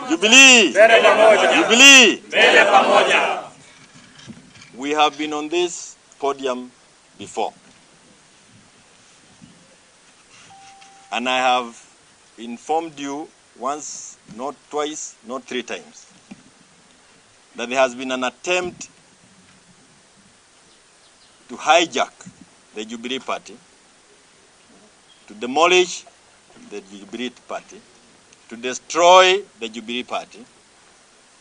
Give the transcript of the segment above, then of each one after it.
Jubilee. Jubilee. We have been on this podium before. And I have informed you once, not twice, not three times, that there has been an attempt to hijack the Jubilee Party, to demolish the Jubilee Party, to destroy the Jubilee Party.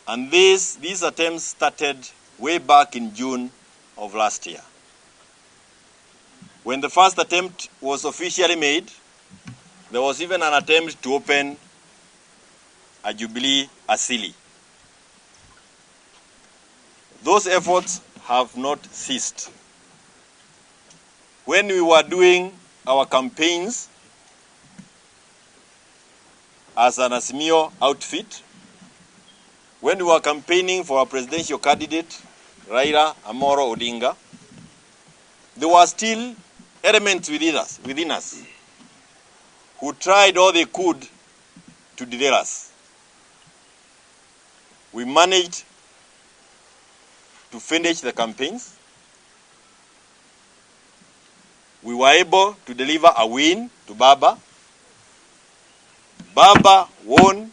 And these attempts started way back in June of last year. When the first attempt was officially made, there was even an attempt to open a Jubilee Asili. Those efforts have not ceased. When we were doing our campaigns as an Azimio outfit, when we were campaigning for our presidential candidate, Raila Odinga, there were still elements within us who tried all they could to derail us. We managed to finish the campaigns. We were able to deliver a win to Baba. Baba won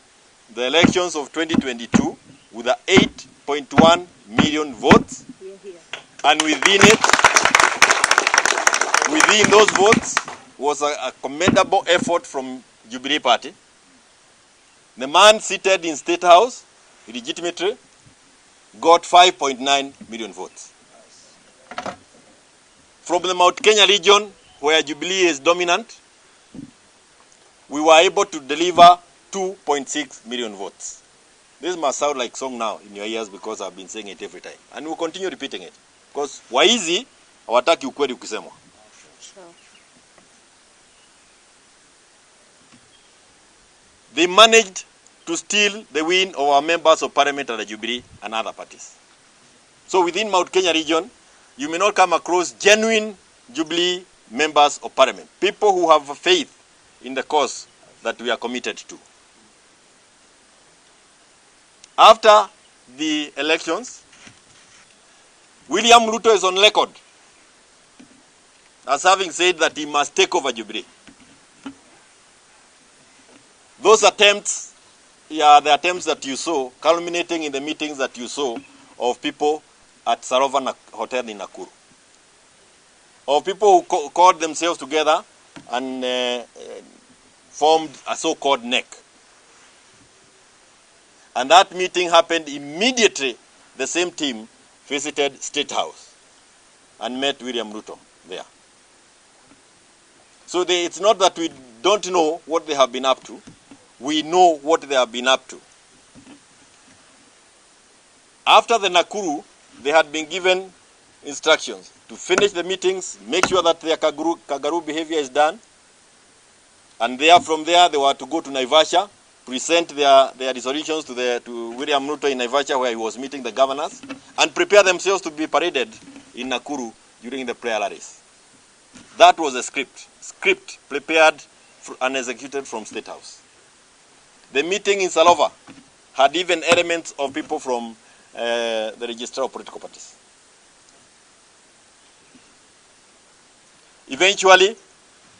the elections of 2022 with 8.1 million votes. And within those votes was a commendable effort from Jubilee Party. The man seated in State House, legitimately, got 5.9 million votes. From the Mount Kenya region, where Jubilee is dominant, we were able to deliver 2.6 million votes. This must sound like song now in your ears because I've been saying it every time. And we'll continue repeating it. Because waizi hawataki ukweli ukisemwa. They managed to steal the win of our members of parliament at the Jubilee and other parties. So within Mount Kenya region, you may not come across genuine Jubilee members of parliament, people who have faith in the cause that we are committed to. After the elections, William RUTO is on record as having said that he must take over Jubilee. Those attempts, the attempts that you saw, culminating in the meetings that you saw of people at Sarova Hotel in Nakuru. Of people who called themselves together and formed a so-called NEC. And that meeting happened immediately. The same team visited State House and met William RUTO there. So it's not that we don't know what they have been up to. We know what they have been up to. After the Nakuru, they had been given instructions to finish the meetings, make sure that their Kagaru behavior is done. And from there, they were to go to Naivasha, present their resolutions to William RUTO in Naivasha, where he was meeting the governors, and prepare themselves to be paraded in Nakuru during the prayer rallies. That was a script prepared and executed from State House. The meeting in Salova had even elements of people from the registrar of political parties. Eventually,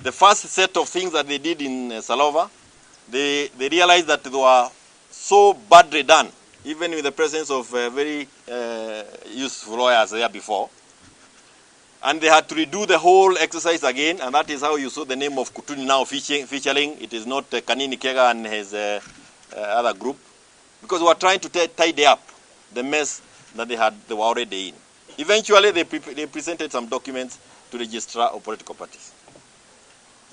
the first set of things that they did in Salova, they realized that they were so badly done, even with the presence of very useful lawyers there before. And they had to redo the whole exercise again, and that is how you saw the name of Kutuni now featuring. It is not Kanini Kega and his other group, because we were trying to tidy up the mess that they were already in. Eventually, they presented some documents to the registrar of political parties.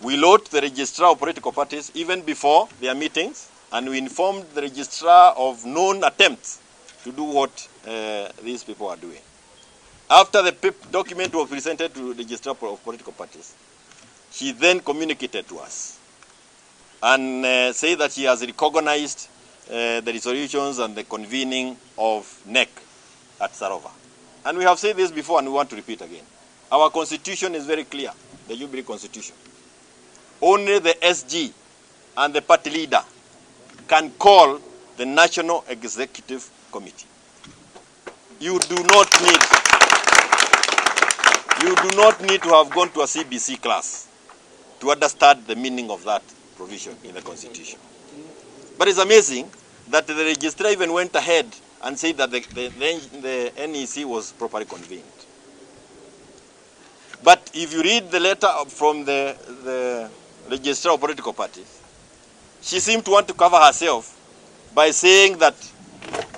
We loaded the registrar of political parties even before their meetings, and we informed the registrar of known attempts to do what these people are doing. After the document was presented to the registrar of political parties, she then communicated to us and said that she has recognized the resolutions and the convening of NEC at Sarova. And we have said this before and we want to repeat again. Our constitution is very clear, the Jubilee constitution. Only the SG and the party leader can call the National Executive Committee. You do not need to have gone to a CBC class to understand the meaning of that provision in the Constitution. But it's amazing that the registrar even went ahead and said that the NEC was properly convened. But if you read the letter from the registrar of political parties, she seemed to want to cover herself by saying that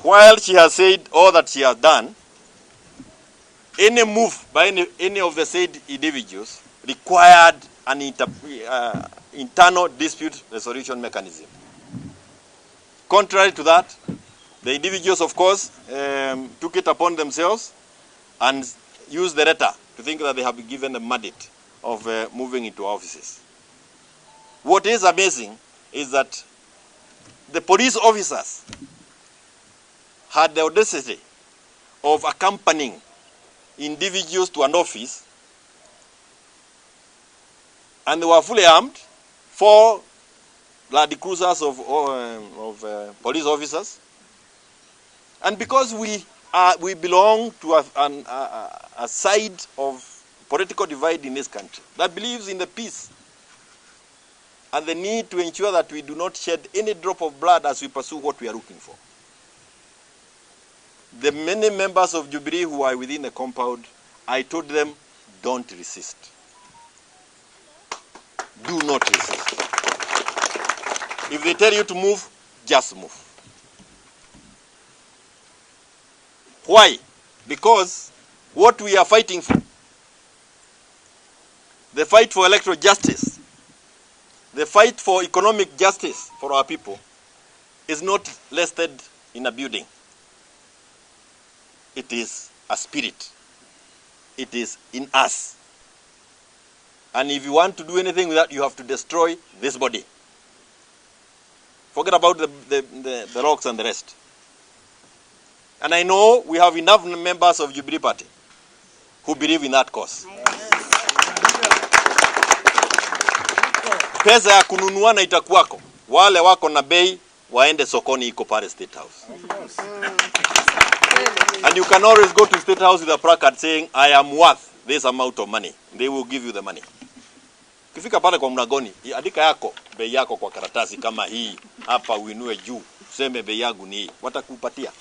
while she has said all that she has done, any move by any of the said individuals required an internal dispute resolution mechanism. Contrary to that, the individuals, of course, took it upon themselves and used the letter to think that they have been given a mandate of moving into offices. What is amazing is that the police officers had the audacity of accompanying individuals to an office, and they were fully armed, 4 Land Cruisers of police officers. And because we belong to a side of political divide in this country that believes in the peace and the need to ensure that we do not shed any drop of blood as we pursue what we are looking for. The many members of Jubilee who are within the compound, I told them, don't resist. Do not resist. If they tell you to move, just move. Why? Because what we are fighting for, the fight for electoral justice, the fight for economic justice for our people, is not listed in a building. It is a spirit. It is in us. And if you want to do anything with that, you have to destroy this body. Forget about the rocks and the rest. And I know we have enough members of Jubilee Party who believe in that cause. Pesa ya kununua na itakuwako. Wale wako na bei waende sokoni iko pale State House. And you can always go to State House with a placard saying, I am worth this amount of money. They will give you the money. Ukifika pale kwa mlangoni, andika yako, bei yako kwa karatasi kama hii, hapa uinue juu, useme bei yangu ni hii, watakupatia.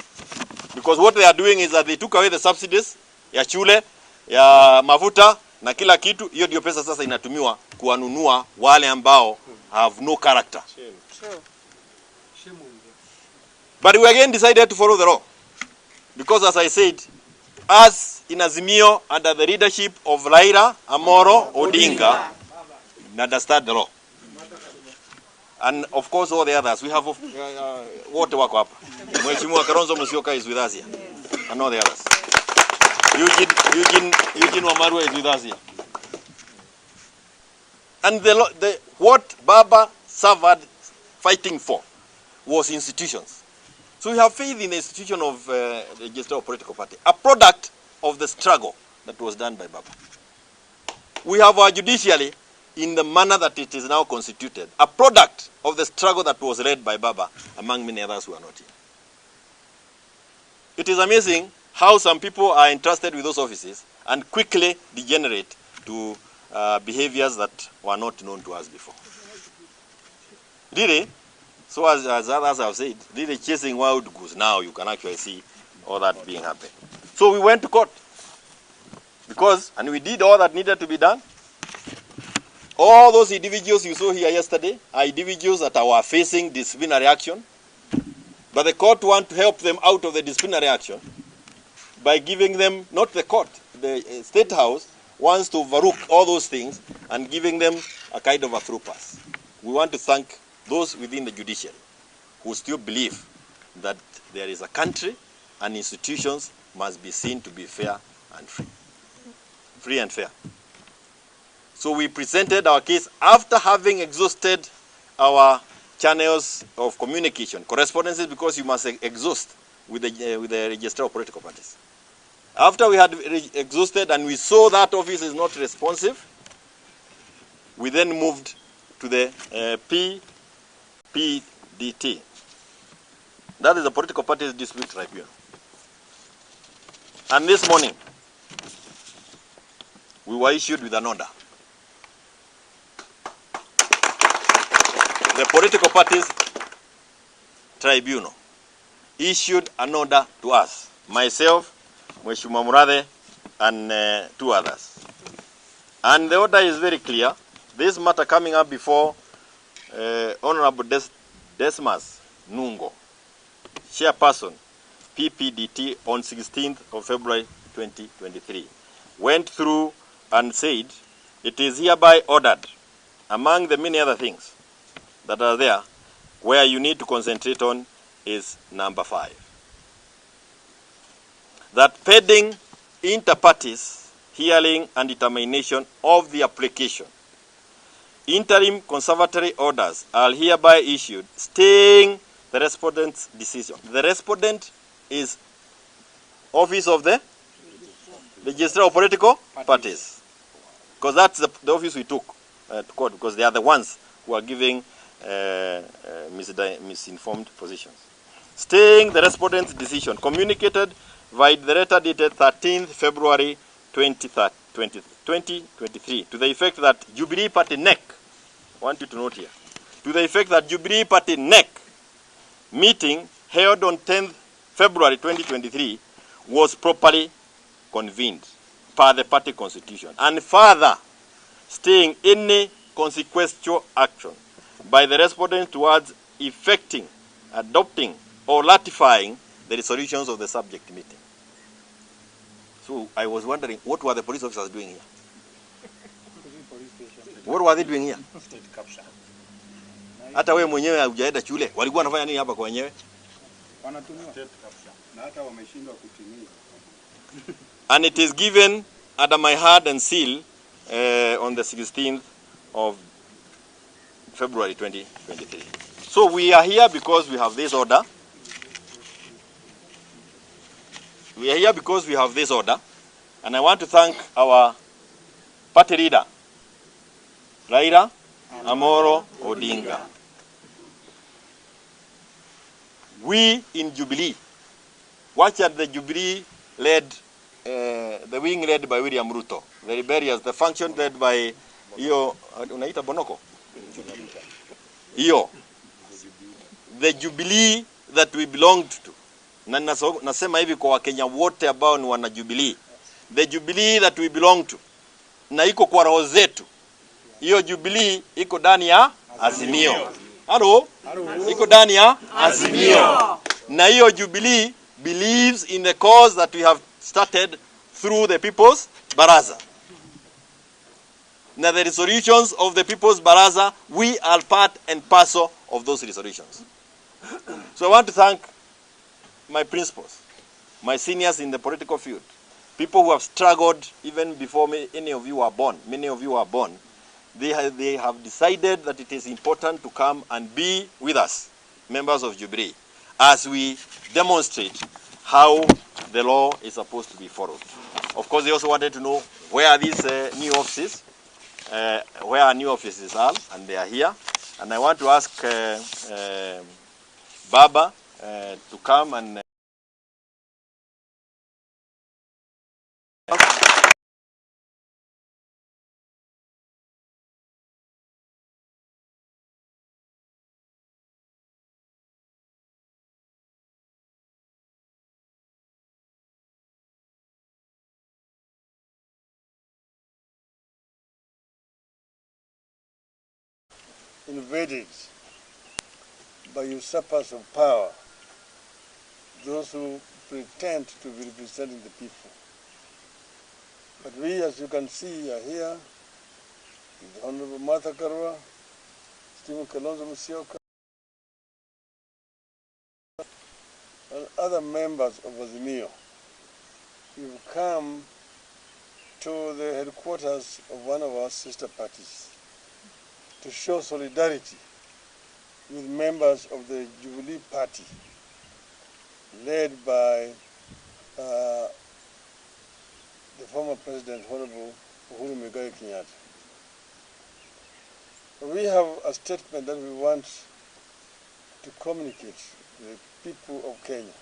Because what they are doing is that they took away the subsidies ya shule, ya mafuta na kila kitu. Hiyo ndio pesa sasa inatumiwa kuwanunua wale ambao have no character. But we again decided to follow the law. Because as I said, us in Azimio under the leadership of Raila Odinga, understand the law. And of course all the others. We have wote wako hapa. Mheshimiwa Kalonzo Musyoka is with us here. And all the others. Eugene Wamalwa is with us here. And what Baba suffered fighting for was institutions. So we have faith in the institution of the Register of Political Party, a product of the struggle that was done by Baba. We have our judiciary in the manner that it is now constituted, a product of the struggle that was led by Baba, among many others who are not here. It is amazing how some people are entrusted with those offices and quickly degenerate to behaviors that were not known to us before. Really, so as others have said, really chasing wild goose, now you can actually see all that being happened. So we went to court, and we did all that needed to be done. All those individuals you saw here yesterday are individuals that were facing disciplinary action, but the court want to help them out of the disciplinary action by giving them, not the court, the State House wants to overlook all those things and giving them a kind of a through pass. We want to thank those within the judiciary who still believe that there is a country and institutions must be seen to be fair and free. Free and fair. So we presented our case after having exhausted our channels of communication, correspondences, because you must exhaust with the Register of Political Parties. After we had exhausted and we saw that office is not responsive, we then moved to the PDT, That is the political parties dispute tribunal. And this morning, we were issued with an order. The political parties tribunal issued an order to us, myself, Mheshimiwa Murathe, and 2 others. And the order is very clear. This matter coming up before Honorable Desmas Nungo, chairperson, PPDT, on 16th of February 2023, went through and said, it is hereby ordered, among the many other things that are there, where you need to concentrate on is number 5. That pending inter-parties hearing and determination of the application, interim conservatory orders are hereby issued staying the respondent's decision. The respondent is office of the registrar of political parties. Because that's the office we took to court, because they are the ones who are giving misinformed positions. Staying the respondent's decision communicated by the letter dated 13th February 2023 to the effect that Jubilee Party NEC, I want you to note here, to the effect that Jubilee Party NEC meeting held on 10th February 2023 was properly convened per the party constitution, and further staying any consequential action by the respondent towards effecting, adopting, or ratifying the resolutions of the subject meeting. So I was wondering, what were the police officers doing here? What were they doing here? Hata wewe mwenyewe hujaenda shule, walikuwa wanafanya nini hapa kwa wenyewe? And it is given under my hand and seal on the 16th of February 2023. So we are here because we have this order. We are here because we have this order, and I want to thank our party leader, Raila Odinga. We in Jubilee, watch at the Jubilee led, the wing led by William RUTO, the rebellious, the function led by unaita Bonoko? The Jubilee that we belonged to. Na nasema hivi kwa Wakenya wote ambao ni wana Jubilee. The Jubilee that we belong to, na iko kwa roho zetu. Hiyo Jubilee iko ndani ya Azimio. Halo? Iko ndani ya Azimio. Na hiyo Jubilee believes in the cause that we have started through the People's Baraza. Now the resolutions of the People's Baraza, we are part and parcel of those resolutions. So I want to thank my principals, my seniors in the political field, people who have struggled even before any of you were born. Many of you are born. They have decided that it is important to come and be with us, members of Jubilee, as we demonstrate how the law is supposed to be followed. Of course, they also wanted to know where are these new offices, where our new offices are, and they are here. And I want to ask Baba to come and invaded by usurpers of power, those who pretend to be representing the people. But we, as you can see, are here with Honorable Martha Karua, Stephen Kalonzo Musyoka, and other members of Azimio. We've come to the headquarters of one of our sister parties to show solidarity with members of the Jubilee Party, led by the former President, Honorable UHURU Kenyatta. We have a statement that we want to communicate to the people of Kenya.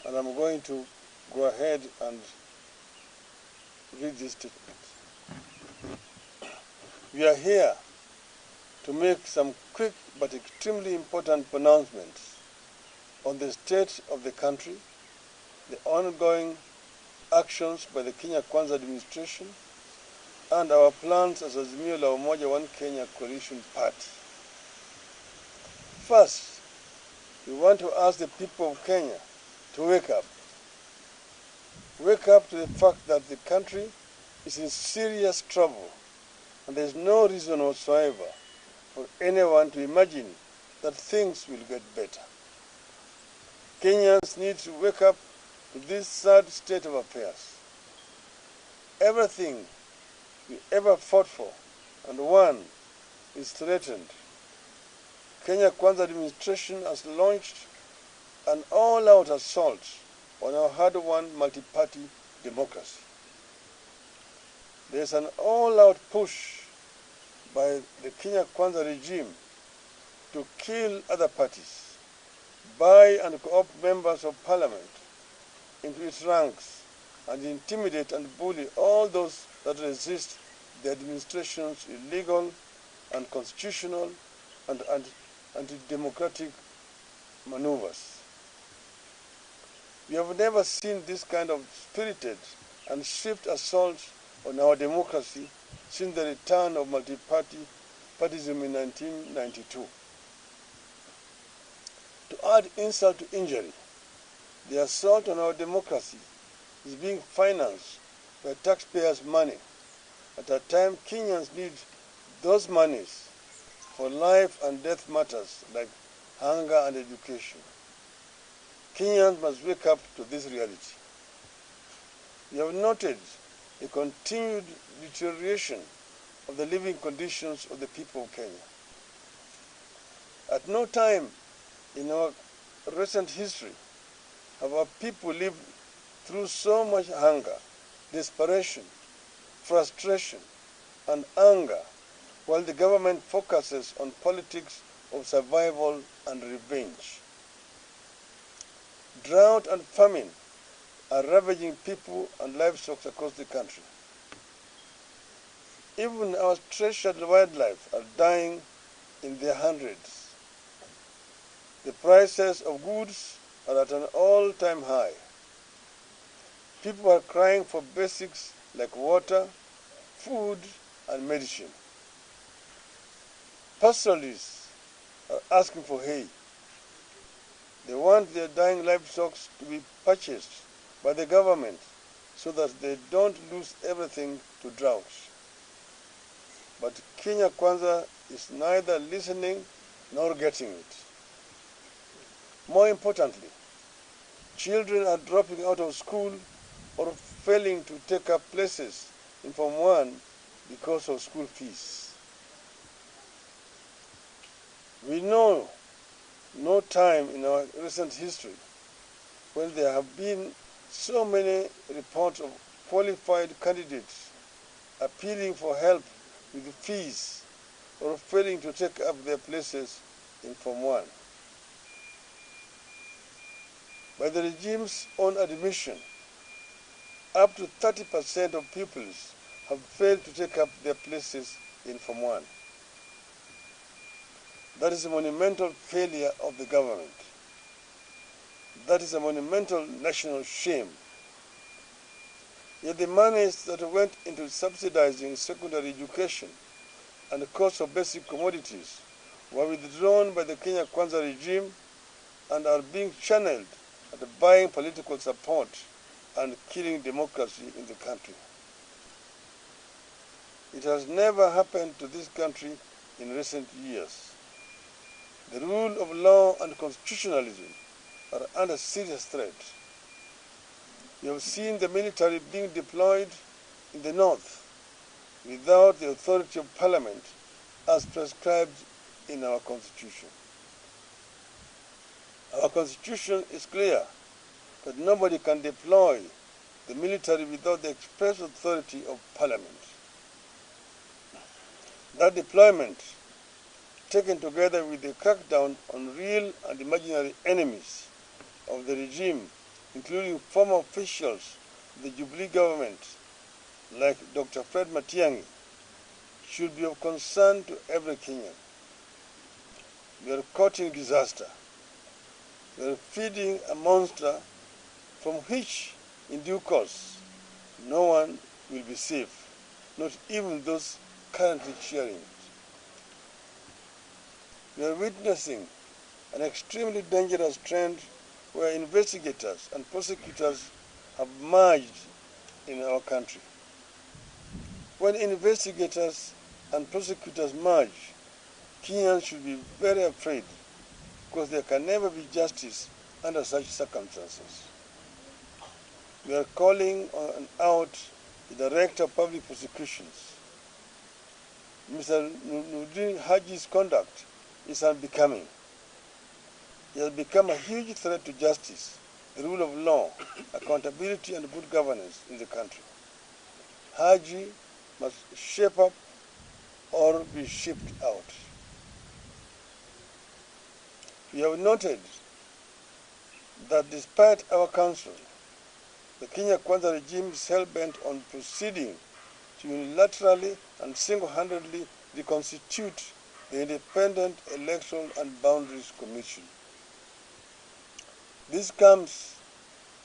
And I'm going to go ahead and read this statement. We are here to make some quick but extremely important pronouncements on the state of the country, the ongoing actions by the Kenya Kwanza administration, and our plans as Azimio la Umoja One Kenya Coalition Party. First, we want to ask the people of Kenya to wake up. Wake up to the fact that the country is in serious trouble, and there is no reason whatsoever for anyone to imagine that things will get better. Kenyans need to wake up to this sad state of affairs. Everything we ever fought for and won is threatened. Kenya Kwanza administration has launched an all-out assault on our hard-won multi-party democracy. There is an all-out push by the Kenya Kwanza regime to kill other parties, buy and co-opt members of parliament into its ranks, and intimidate and bully all those that resist the administration's illegal, unconstitutional, and anti-democratic maneuvers. We have never seen this kind of spirited and swift assault on our democracy since the return of multi-partyism in 1992. To add insult to injury, the assault on our democracy is being financed by taxpayers' money at a time Kenyans need those monies for life and death matters like hunger and education. Kenyans must wake up to this reality. We have noted the continued deterioration of the living conditions of the people of Kenya. At no time in our recent history have our people lived through so much hunger, desperation, frustration, and anger, while the government focuses on politics of survival and revenge. Drought and famine are ravaging people and livestock across the country. Even our treasured wildlife are dying in their hundreds. The prices of goods are at an all-time high. People are crying for basics like water, food, and medicine. Pastoralists are asking for hay. They want their dying livestock to be purchased by the government so that they don't lose everything to droughts. But Kenya Kwanza is neither listening nor getting it. More importantly, children are dropping out of school or failing to take up places in Form 1 because of school fees. We know no time in our recent history when there have been so many reports of qualified candidates appealing for help with fees or failing to take up their places in Form 1. By the regime's own admission, up to 30% of pupils have failed to take up their places in Form 1. That is a monumental failure of the government. That is a monumental national shame. Yet the monies that went into subsidizing secondary education and the cost of basic commodities were withdrawn by the Kenya Kwanza regime and are being channeled at buying political support and killing democracy in the country. It has never happened to this country in recent years. The rule of law and constitutionalism are under serious threat. We have seen the military being deployed in the north without the authority of parliament as prescribed in our constitution. Our constitution is clear that nobody can deploy the military without the express authority of parliament. That deployment taken together with the crackdown on real and imaginary enemies of the regime, including former officials of the Jubilee government, like Dr. Fred Matiang'i, should be of concern to every Kenyan. We are courting disaster. We are feeding a monster from which, in due course, no one will be safe, not even those currently cheering it. We are witnessing an extremely dangerous trend where investigators and prosecutors have merged in our country. When investigators and prosecutors merge, Kenyans should be very afraid because there can never be justice under such circumstances. We are calling out the Director of Public Prosecutions. Mr. Nurdin Haji's conduct is unbecoming. He has become a huge threat to justice, the rule of law, accountability, and good governance in the country. Haji must shape up or be shipped out. We have noted that despite our counsel, the Kenya Kwanza regime is hell-bent on proceeding to unilaterally and single-handedly reconstitute the Independent Electoral and Boundaries Commission. This comes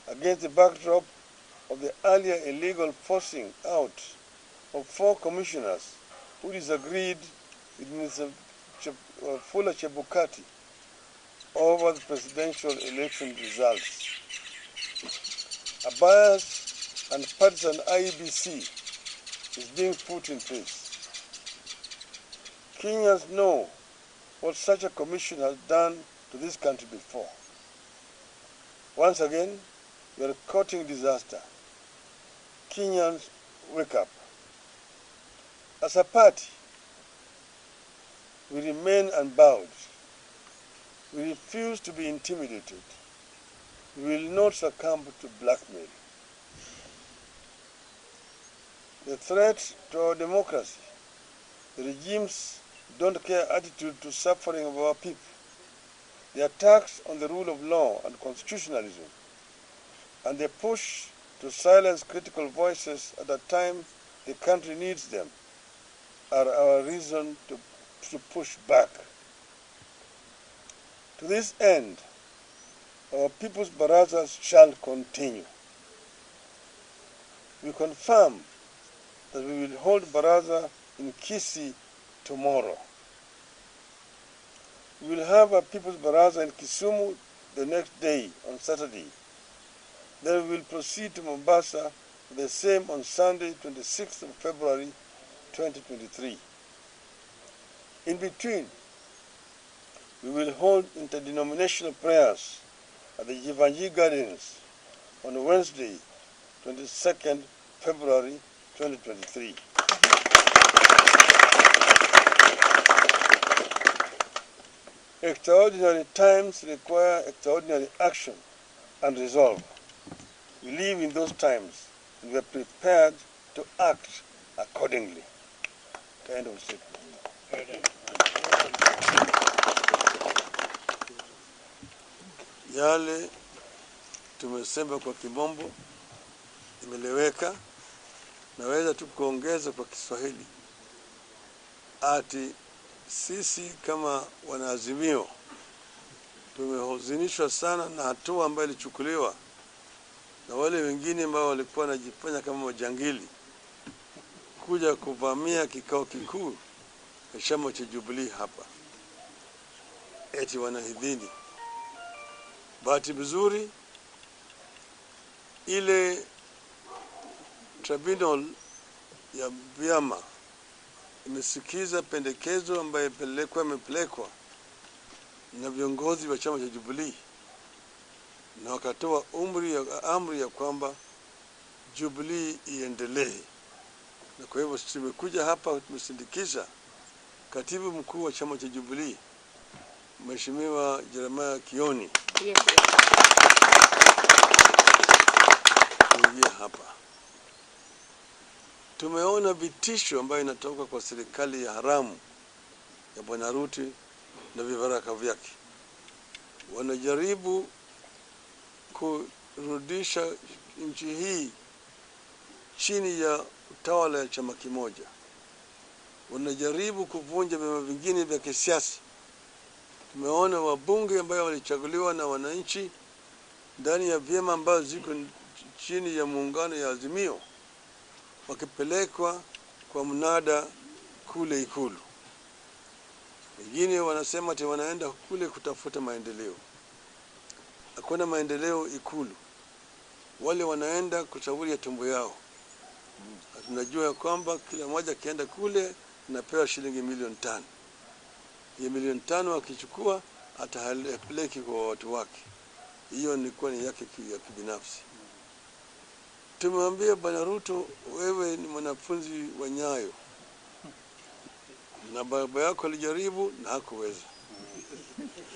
against the backdrop of the earlier illegal forcing out of 4 commissioners who disagreed with Mr. Fuller Chebukati over the presidential election results. A biased and partisan IEBC is being put in place. Kenyans know what such a commission has done to this country before. Once again, we are courting disaster. Kenyans, wake up. As a party, we remain unbowed. We refuse to be intimidated. We will not succumb to blackmail. The threat to our democracy, the regime's don't care attitude to suffering of our people, the attacks on the rule of law and constitutionalism, and the push to silence critical voices at a time the country needs them are our reason to push back. To this end, our people's barazas shall continue. We confirm that we will hold baraza in Kisii tomorrow. We will have a people's baraza in Kisumu the next day, on Saturday. Then we will proceed to Mombasa for the same on Sunday, 26th of February, 2023. In between, we will hold interdenominational prayers at the Jivanji Gardens on Wednesday, 22nd February 2023. Extraordinary times require extraordinary action and resolve. We live in those times and we are prepared to act accordingly. End of statement. Yale tumesema kwa Kimombo imeleweka, naweza tu kuongeza kwa Kiswahili. Ati sisi kama wanaazimio tumehuzunishwa sana na hatua ambayo ilichukuliwa na wale wengine ambao walikuwa wanajifanya kama majangili kuja kuvamia kikao kikuu cha chama cha Jubilee hapa. Eti wanahidhini. Bahati nzuri ile tribunal ya vyama imesikiza pendekezo ambayo imepelekwa na viongozi wa chama cha Jubilee na wakatoa amri ya kwamba Jubilee iendelee. Na kwa hivyo tumekuja hapa tumesindikiza katibu mkuu wa chama cha Jubilee Mheshimiwa Kioni. Yes. Hapa tumeona vitisho ambayo inatoka kwa serikali ya haramu ya Bwana Ruto na vibaraka vyake. Wanajaribu kurudisha nchi hii chini ya utawala ya chama kimoja. Wanajaribu kuvunja vyama vingine vya kisiasa. Tumeona wabunge ambao walichaguliwa na wananchi ndani ya vyama ambazo ziko chini ya muungano ya Azimio wakipelekwa kwa mnada kule Ikulu. Wengine wanasema ati wanaenda kule kutafuta maendeleo. Hakuna maendeleo Ikulu. Wale wanaenda kushauri tumbo yao. Tunajua kwamba kila mmoja kienda kule anapewa shilingi milioni 5. Hiyo milioni 5 akichukua atapeleki kwa watu wake. Hiyo ni yake ya kibinafsi. Tumemwambia Bwana Ruto, wewe ni mwanafunzi wa Nyayo. Na baba yako alijaribu na hakuweza.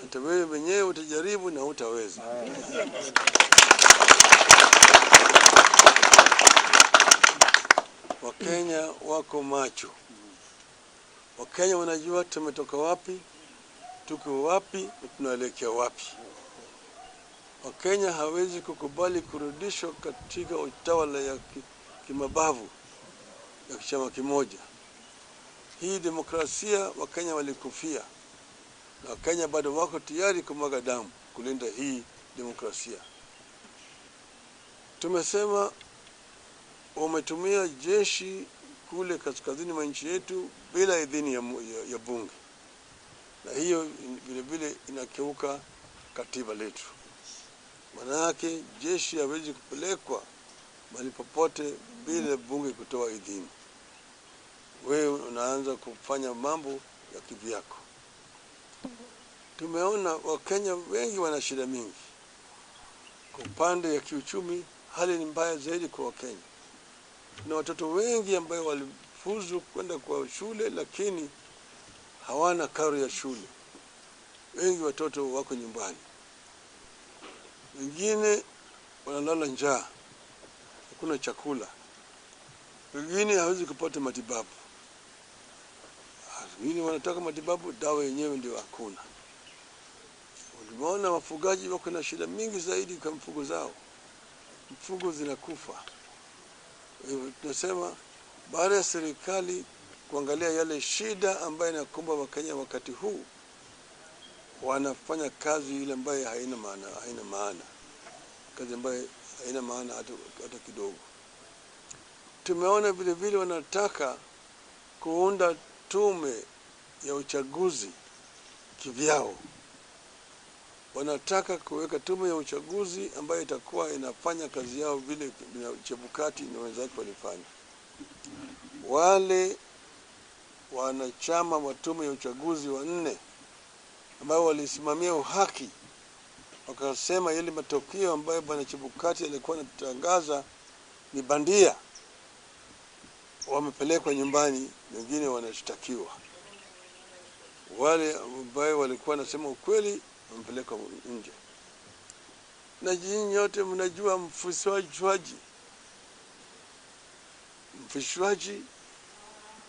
Hata wewe mwenyewe utajaribu na hutaweza. Wakenya wako macho. Wakenya wanajua tumetoka wapi, tuko wapi, na tunaelekea wapi. Wakenya hawezi kukubali kurudishwa katika utawala ya kimabavu ya chama kimoja. Hii demokrasia Wakenya walikufia. Na Wakenya bado wako tayari kumwaga damu kulinda hii demokrasia. Tumesema wametumia jeshi kule kaskazini mwa nchi yetu bila idhini ya bunge. Na hiyo vile vile inakiuka katiba letu. Maana yake jeshi hawezi kupelekwa mahali popote bila bunge kutoa idhini. Wewe unaanza kufanya mambo ya kivyako. Tumeona Wakenya wengi wana shida mingi. Kwa upande ya kiuchumi hali ni mbaya zaidi kwa Wakenya. Kuna watoto wengi ambao walifuzu kwenda kwa shule lakini hawana karo ya shule. Wengi watoto wako nyumbani. Wengine wanalala njaa. Hakuna chakula. Wengine hawezi kupata matibabu. Wengine wanataka matibabu, dawa yenyewe ndio hakuna. Uliona wafugaji wako na shida mingi zaidi kwa mifugo zao. Mifugo zinakufa. Tunasema baada ya serikali kuangalia yale shida ambayo inakumba Wakenya wakati huu, wanafanya kazi ile ambayo haina maana. Kazi ambayo haina maana hata kidogo. Tumeona vile vile wanataka kuunda tume ya uchaguzi kivyao. Wanataka kuweka tume ya uchaguzi ambayo itakuwa inafanya kazi yao vile Chebukati na wenzake walifanya. Wale wanachama wa tume ya uchaguzi 4 ambao walisimamia uhaki wakasema yale matokeo ambayo bwana Chebukati alikuwa anatangaza ni bandia, wamepelekwa nyumbani, wengine wanashtakiwa. Wale ambao walikuwa wanasema ukweli wamepelekwa nje. Na nyinyi yote mnajua mfishwaji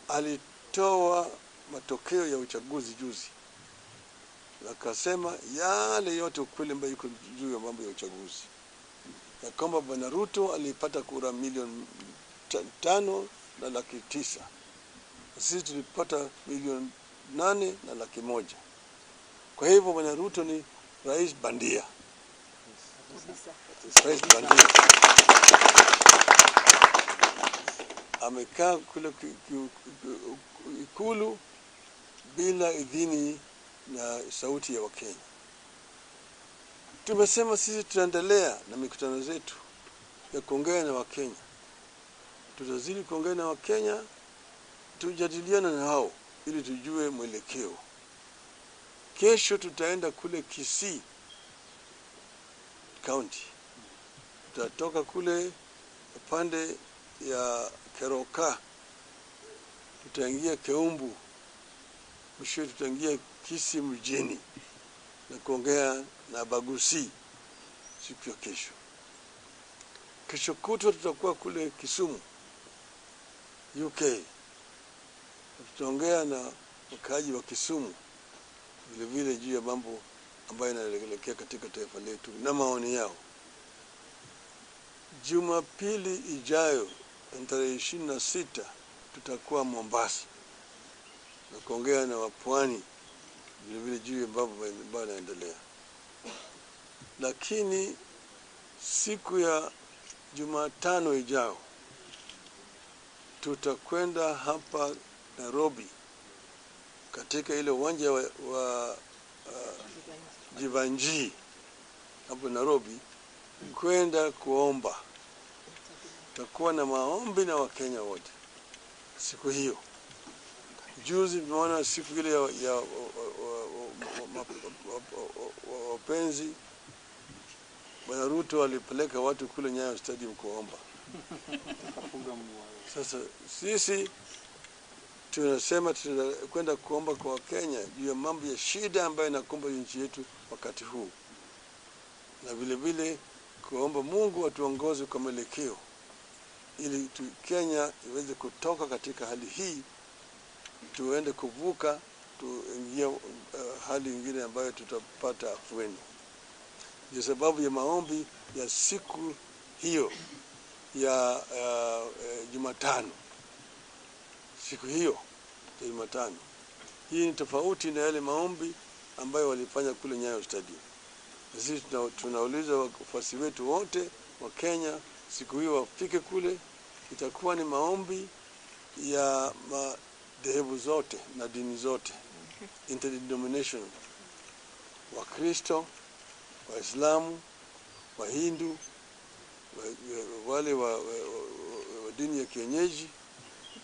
alitoa matokeo ya uchaguzi juzi. Akasema yale yote ukweli ambayo yuko juu ya mambo ya uchaguzi. Na kwamba Bwana Ruto alipata kura milioni 5.9. Sisi tulipata milioni 8.1. Kwa hivyo Bwana Ruto ni rais bandia. Rais bandia. Amekaa kule Ikulu bila idhini na sauti ya Wakenya. Tumesema sisi tutaendelea na mikutano zetu ya kuongea na Wakenya. Tutazidi kuongea na Wakenya, tujadiliane na hao ili tujue mwelekeo. Kesho tutaenda kule Kisii County. Tutatoka kule upande ya Keroka, tutaingia Keumbu, mwisho tutaingia Kisii mjini na kuongea na Bagusi siku ya kesho. Kesho kutwa tutakuwa kule Kisumu, UK. Tutaongea na wakaaji wa Kisumu vile vile juu ya mambo ambayo yanaelekea katika taifa letu na maoni yao. Jumapili ijayo tarehe 26 tutakuwa Mombasa na kuongea na wapwani vile vile juu ya mambo ambayo yanaendelea. Lakini siku ya Jumatano ijayo tutakwenda hapa Nairobi katika ile uwanja wa Jivanji hapo Nairobi kwenda kuomba. Tutakuwa na maombi na Wakenya wote siku hiyo. Juzi tumeona siku ile ya wapenzi Bwana RUTO alipeleka watu kule Nyayo Stadium kuomba. Sasa sisi tunasema tunakwenda kuomba kwa Kenya juu ya mambo ya shida ambayo inakumba nchi yetu wakati huu, na vile vile kuomba Mungu atuongoze kwa mwelekeo ili Kenya iweze kutoka katika hali hii, tuende kuvuka, tuingie hali nyingine ambayo tutapata afueni. Kwa sababu ya maombi ya siku hiyo ya Jumatano, siku hiyo ya Jumatano, hii ni tofauti na yale maombi ambayo walifanya kule Nyayo Stadium. Sisi tunauliza wafuasi wetu wote wa Kenya siku hiyo wafike kule. Itakuwa ni maombi ya madhehebu zote na dini zote, interdenominational, Wakristo, Waislamu, Wahindu, wale wa dini ya kienyeji,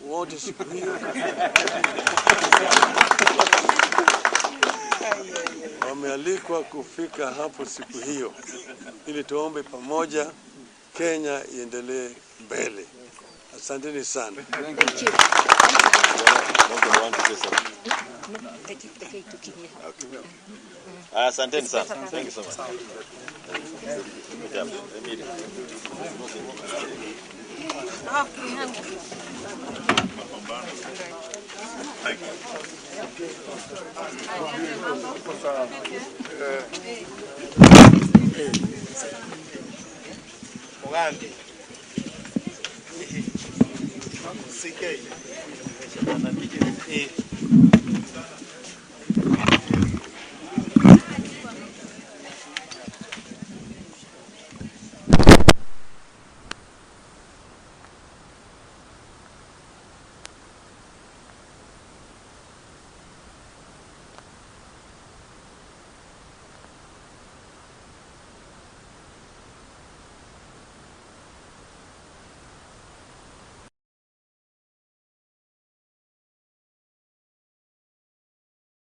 wote siku hiyo wamealikwa kufika hapo siku hiyo ili tuombe pamoja Kenya iendelee mbele. Asanteni sana. Asanteni sana. Thank you so much. Mugathe. CK.